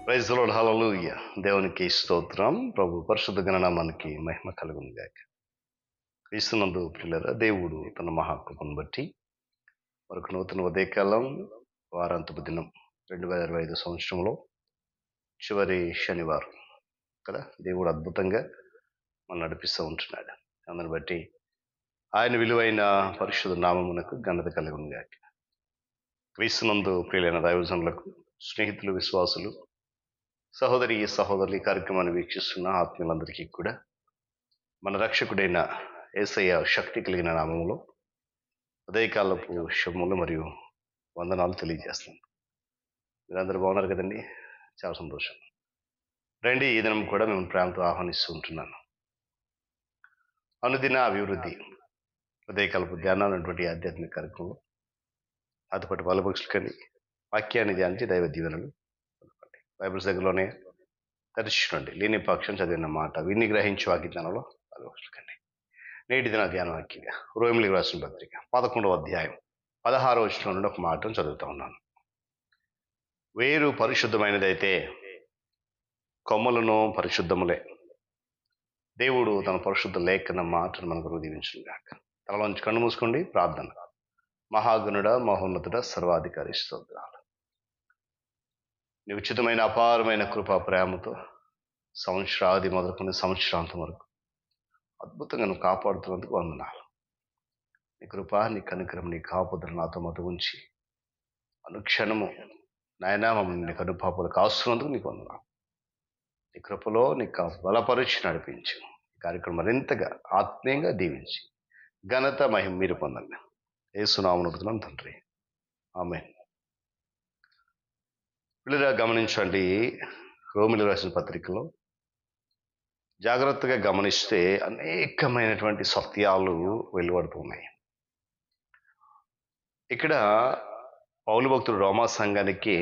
Praise the lord, హల్లెలూయా. దేవునికి స్తోత్రం. ప్రభు పరిశుద్ధ గణనామానికి మహిమ కలుగును గాక. క్రీస్తునందు ప్రియులారా, దేవుడు తన మహాకృపను బట్టి మరొక నూతన ఉదయకాలం వారాంతపు దినం 2025 సంవత్సరంలో చివరి శనివారం కదా. దేవుడు అద్భుతంగా మనం నడిపిస్తూ ఉంటున్నాడు. అందుని బట్టి ఆయన విలువైన పరిశుద్ధ నామమునకు ఘనత కలుగును గాక. క్రీస్తునందు ప్రియులైన దైవజనులకు, స్నేహితులు, విశ్వాసులు, సహోదరులు ఈ కార్యక్రమాన్ని వీక్షిస్తున్న ఆత్మీయులందరికీ కూడా మన రక్షకుడైన యేసయ్య శక్తి కలిగిన నామములో ఉదయకాలపు శుభములు మరియు వందనాలు తెలియజేస్తున్నాను. మీరందరూ బాగున్నారు కదండి? చాలా సంతోషం. రండి, ఈ దినం కూడా మేము ప్రేమతో ఆహ్వానిస్తూ ఉంటున్నాను. అనుదిన అభివృద్ధి ఉదయకాలపు ధ్యానాలు అటువంటి ఆధ్యాత్మిక కార్యక్రమంలో అటుపటి బలపక్షులు కానీ వాక్యాన్ని ధ్యానించి దైవ దీవెనలు బైబిల్స్ దగ్గరలోనే దర్శించండి. లేని పక్షం చదివిన మాట విని గ్రహించి వాక్యజ్ఞానంలో బలపక్షులకండి. నేటి దిన ధ్యాన వాక్యంగా రోమిలికి రాసిన పత్రిక 11వ అధ్యాయం 16వ వచనం నుండి ఒక మాటను చదువుతా ఉన్నాను. వేరు పరిశుద్ధమైనదైతే కొమ్మలను పరిశుద్ధములే. దేవుడు తన పరిశుద్ధ లేఖన మాటను మనకు దీవించును గాక. తలలోంచి కన్ను మూసుకోండి. ప్రార్థన. మహాగణుడ, మహోన్నతుడ, సర్వాధికారి స్తోత్రాలు. నీ ఉచితమైన అపారమైన కృపా ప్రేమతో సంవత్సరాది మొదలుకొని సంవత్సరాంతం వరకు అద్భుతంగా నువ్వు కాపాడుతున్నందుకు వందనాలు. నీ కృప, నీ కనికరం, నీ కాపుదలు నాతో మత ఉంచి అనుక్షణము నాయనా మమ్మల్ని నీ కనుపాపలు కాస్తున్నందుకు నీకు వందనాలు. నీ కృపలో నీకు బలపరిచి నడిపించు. ఈ కార్యక్రమం మరింతగా ఆత్మీయంగా దీవించి ఘనత మహిమ మీరు పొందండి. యేసునామమున అడుగుతున్నాం తండ్రి, ఆమేన్. పిల్లలుగా గమనించండి, రోమిలికి రాసిన పత్రికలో జాగ్రత్తగా గమనిస్తే అనేకమైనటువంటి సత్యాలు వెలువడుతున్నాయి. ఇక్కడ పౌలు భక్తుడు రోమా సంఘానికి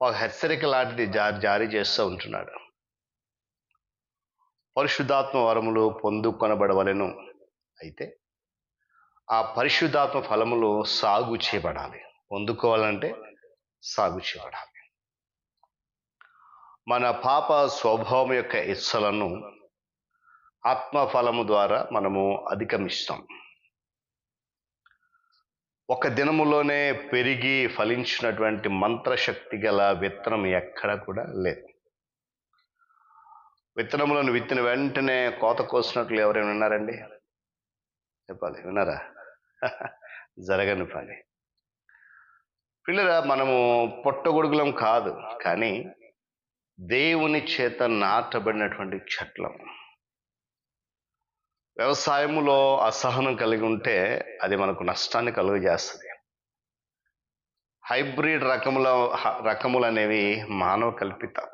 ఒక హెచ్చరిక లాంటిది జారీ చేస్తూ ఉంటున్నాడు. పరిశుద్ధాత్మ వరములు పొందుకొనబడవలెను, అయితే ఆ పరిశుద్ధాత్మ ఫలములు సాగు చేయబడాలి. పొందుకోవాలంటే సాగు చేయబడాలి. మన పాప స్వభావం యొక్క ఇచ్చలను ఆత్మఫలము ద్వారా మనము అధిగమిస్తాం. ఒక దినములోనే పెరిగి ఫలించినటువంటి మంత్రశక్తి గల విత్తనం ఎక్కడ కూడా లేదు. విత్తనములను విత్తిన వెంటనే కోత కోసినట్లు ఎవరైనా విన్నారండి? చెప్పాలి, విన్నారా? జరగని పని. పిల్లరా, మనము పొట్టగొడుగులం కాదు, కానీ దేవుని చేత నాటబడినటువంటి చెట్లం. వ్యవసాయములో అసహనం కలిగి ఉంటే అది మనకు నష్టాన్ని కలుగజేస్తుంది. హైబ్రిడ్ రకములు అనేవి మానవ కల్పితం.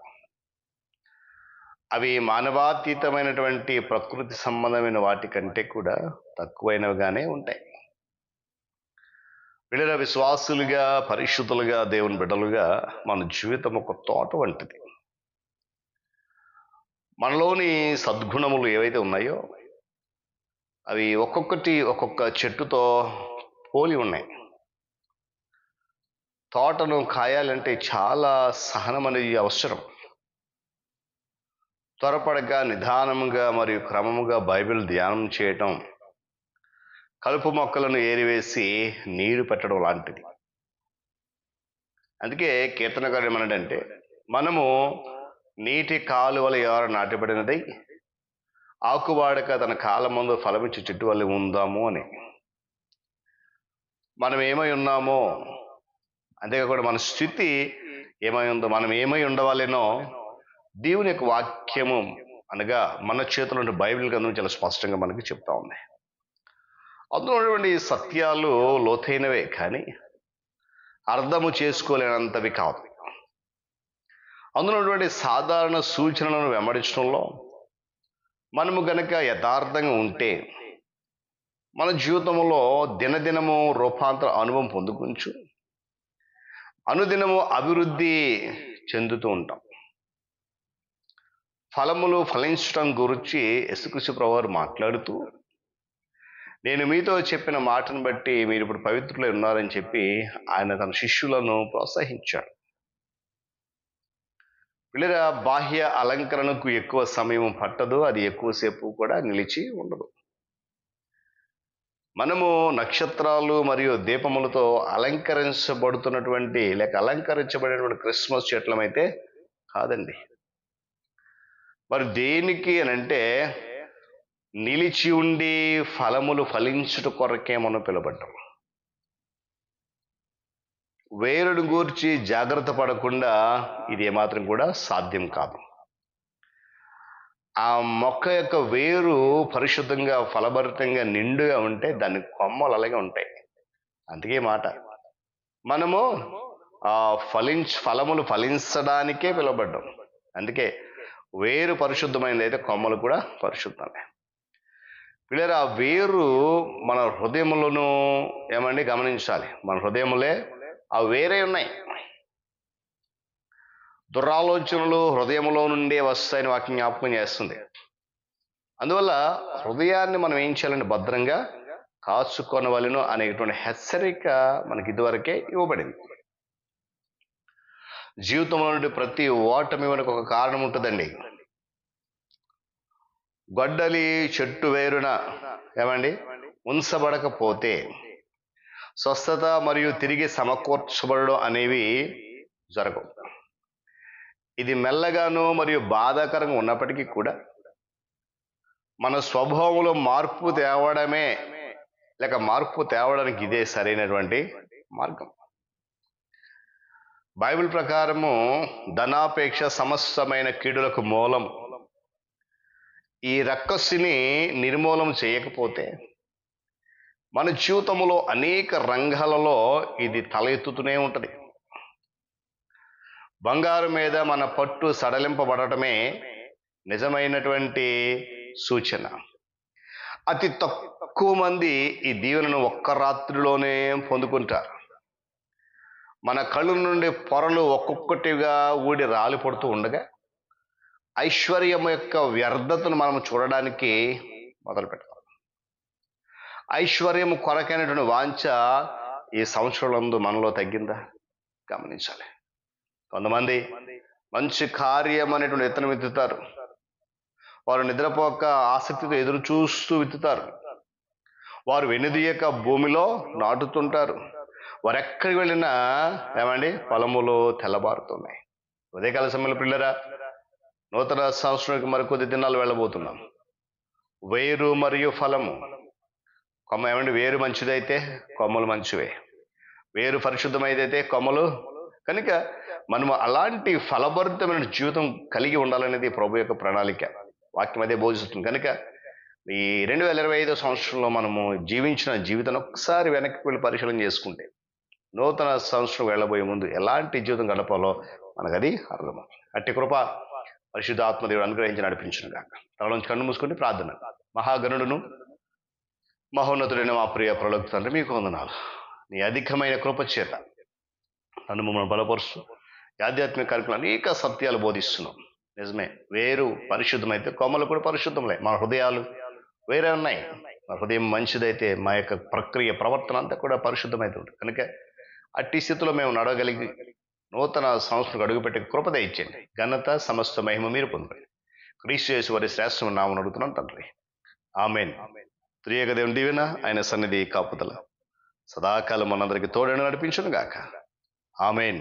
అవి మానవాతీతమైనటువంటి ప్రకృతి సంబంధమైన వాటి కంటే కూడా తక్కువైనవిగానే ఉంటాయి. వీళ్ళ విశ్వాసులుగా, పరిశుద్ధులుగా, దేవుని బిడ్డలుగా మన జీవితం ఒక తోట వంటిది. మనలోని సద్గుణములు ఏవైతే ఉన్నాయో అవి ఒక్కొక్కటి ఒక్కొక్క చెట్టుతో పోలి ఉన్నాయి. తోటను కాయాలంటే చాలా సహనం అనేది అవసరం. త్వరపడగా, నిదానముగా మరియు క్రమముగా బైబిల్ ధ్యానం చేయటం కలుపు మొక్కలను ఏరివేసి నీరు పెట్టడం లాంటిది. అందుకే కీర్తనకారుడు ఏమన్నాడంటే, మనము నీటి కాలువల ఎవరు నాటబడినదై ఆకువాడక తన కాలమందు ఫలమిచ్చి చెట్టు వల్ల ఉందాము అని. మనం ఏమై ఉన్నామో, అంతేకాకుండా మన స్థితి ఏమై ఉందో, మనం ఏమై ఉండవాలేనో దేవుని యొక్క వాక్యము అనగా మన చేతిలో ఉండే బైబిల్ గ్రంథం చాలా స్పష్టంగా మనకి చెప్తా ఉంది. అందులో ఉన్నటువంటి సత్యాలు లోతైనవే, కానీ అర్థము చేసుకోలేనంతవి కాదు. అందులో ఉన్నటువంటి సాధారణ సూచనలను వెంబడించడంలో మనము గనక యథార్థంగా ఉంటే మన జీవితంలో దినదినము రూపాంతర అనుభవం పొందుకుంటూ అనుదినము అభివృద్ధి చెందుతూ ఉంటాం. ఫలములు ఫలించడం గురించి యేసుక్రీస్తు ప్రభువారు మాట్లాడుతూ, నేను మీతో చెప్పిన మాటను బట్టి మీరు ఇప్పుడు పవిత్రులై ఉన్నారని చెప్పి ఆయన తన శిష్యులను ప్రోత్సహించాడు. పిల్లల బాహ్య అలంకరణకు ఎక్కువ సమయం పట్టదు, అది ఎక్కువసేపు కూడా నిలిచి ఉండదు. మనము నక్షత్రాలు మరియు దీపములతో అలంకరించబడుతున్నటువంటి లేక అలంకరించబడినటువంటి క్రిస్మస్ చెట్లమైతే కాదండి. మరి దేనికి అని అంటే నిలిచి ఉండి ఫలములు ఫలించుట కొరకే మనం పిలబడ్డాం. వేరును గూర్చి జాగ్రత్త పడకుండా ఇది ఏమాత్రం కూడా సాధ్యం కాదు. ఆ మొక్క యొక్క వేరు పరిశుద్ధంగా ఫలభరితంగా నిండుగా ఉంటే దాని కొమ్మలు అలాగే ఉంటాయి. అందుకే మాట మనము ఫలములు ఫలించడానికే పిలువబడ్డాం. అందుకే వేరు పరిశుద్ధమైనది అయితే కొమ్మలు కూడా పరిశుద్ధమే. పిల్లలు ఆ వేరు మన హృదయములను ఏమండి గమనించాలి. మన హృదయములే ఆ వేరే ఉన్నాయి. దురాలోచనలు హృదయంలో నుండే వస్తాయని వాక్యం జ్ఞాపకం చేస్తుంది. అందువల్ల హృదయాన్ని మనం ఏం చేయాలంటే భద్రంగా కాచుకొనవలెను అనేటువంటి హెచ్చరిక మనకి ఇదివరకే ఇవ్వబడింది. జీవితంలో నుండి ప్రతి ఓటమి మనకు ఒక కారణం ఉంటుందండి. గొడ్డలి చెట్టు వేరున ఏమండి ఉంచబడకపోతే స్వస్థత మరియు తిరిగి సమకూర్చబడడం అనేవి జరగవు. ఇది మెల్లగాను మరియు బాధాకరంగా ఉన్నప్పటికీ కూడా మన స్వభావంలో మార్పు తేవడమే లేక మార్పు తేవడానికి ఇదే సరైనటువంటి మార్గం. బైబిల్ ప్రకారము ధనాపేక్ష సమస్తమైన కీడులకు మూలం. ఈ రక్కసిని నిర్మూలన చేయకపోతే మన జీవితంలో అనేక రంగాలలో ఇది తల ఎత్తుతూనే ఉంటుంది. బంగారం మీద మన పట్టు సడలింపబడటమే నిజమైనటువంటి సూచన. అతి తక్కువ మంది ఈ దీవెనను ఒక్క రాత్రిలోనే పొందుకుంటారు. మన కళ్ళు నుండి పొరలు ఒక్కొక్కటిగా ఊడి రాలిపడుతూ ఉండగా ఐశ్వర్యం యొక్క వ్యర్థతను మనం చూడడానికి మొదలు పెడతాం. ఐశ్వర్యం కొరకైనటువంటి వాంఛ ఈ సంవత్సరంలో మనలో తగ్గిందా గమనించాలి. కొంతమంది మంచి కార్యం అనేటువంటి విత్తనం విత్తుతారు. వారు నిద్రపోక ఆసక్తితో ఎదురు చూస్తూ విత్తుతారు. వారు వెనుదీయక భూమిలో నాటుతుంటారు. వారు ఎక్కడికి వెళ్ళినా ఏమండి పొలములు తెల్లబారుతున్నాయి. ఉదయకాల సమయంలో పిల్లరా, నూతన సంవత్సరానికి మరికొద్ది దినాలు వెళ్ళబోతున్నాం. వేరు మరియు ఫలము. కొమ్మ ఏమండి వేరు మంచిదైతే కొమ్మలు మంచివే, వేరు పరిశుద్ధమైతే కొమ్మలు. కనుక మనము అలాంటి ఫలభరితమైన జీవితం కలిగి ఉండాలనేది ప్రభు యొక్క ప్రణాళిక. వాక్యం అదే బోధిస్తుంది. కనుక ఈ 2025 సంవత్సరంలో మనము జీవించిన జీవితాన్ని ఒకసారి వెనక్కి వెళ్ళి పరిశీలన చేసుకుంటే నూతన సంవత్సరం వెళ్ళబోయే ముందు ఎలాంటి జీవితం గడపాలో మనకు అది అర్థం. అట్టి కృప పరిశుద్ధ ఆత్మదేవుడు అనుగ్రహించి నడిపించును గాక. తనలోంచి కన్ను మూసుకుంటే ప్రార్థన. మహాగణుడును మహోన్నతుడైన మా ప్రియ ప్రలోక్త తండ్రి, మీకు వందనాలు. నీ అధికమైన కృప చేత నన్ను మమ్మల్ని బలపరుస్తూ ఆధ్యాత్మిక కార్యక్రమాలు అనేక సత్యాలు బోధిస్తున్నాం. నిజమే, వేరు పరిశుద్ధమైతే కొమ్మలు కూడా పరిశుద్ధంలే. మన హృదయాలు వేరే ఉన్నాయి. మన హృదయం మంచిదైతే మా యొక్క ప్రక్రియ ప్రవర్తన అంతా కూడా పరిశుద్ధమైతే ఉంటుంది. కనుక అట్టి స్థితిలో మేము నడవగలిగి నూతన సంవత్సరం అడుగుపెట్టే కృపద ఇచ్చేయండి. ఘనత సమస్త మహిమ మీరు పొందండి. క్రీస్తు యేసు వారి శ్రేష్టమైన నామమున అడుగుతున్నాం తండ్రి, ఆమేన్. త్రియేక దేవుని దీవెన, ఆయన సన్నిధి కాపుదల సదాకాలం మనందరికీ తోడని నడిపించును గాక. ఆమేన్.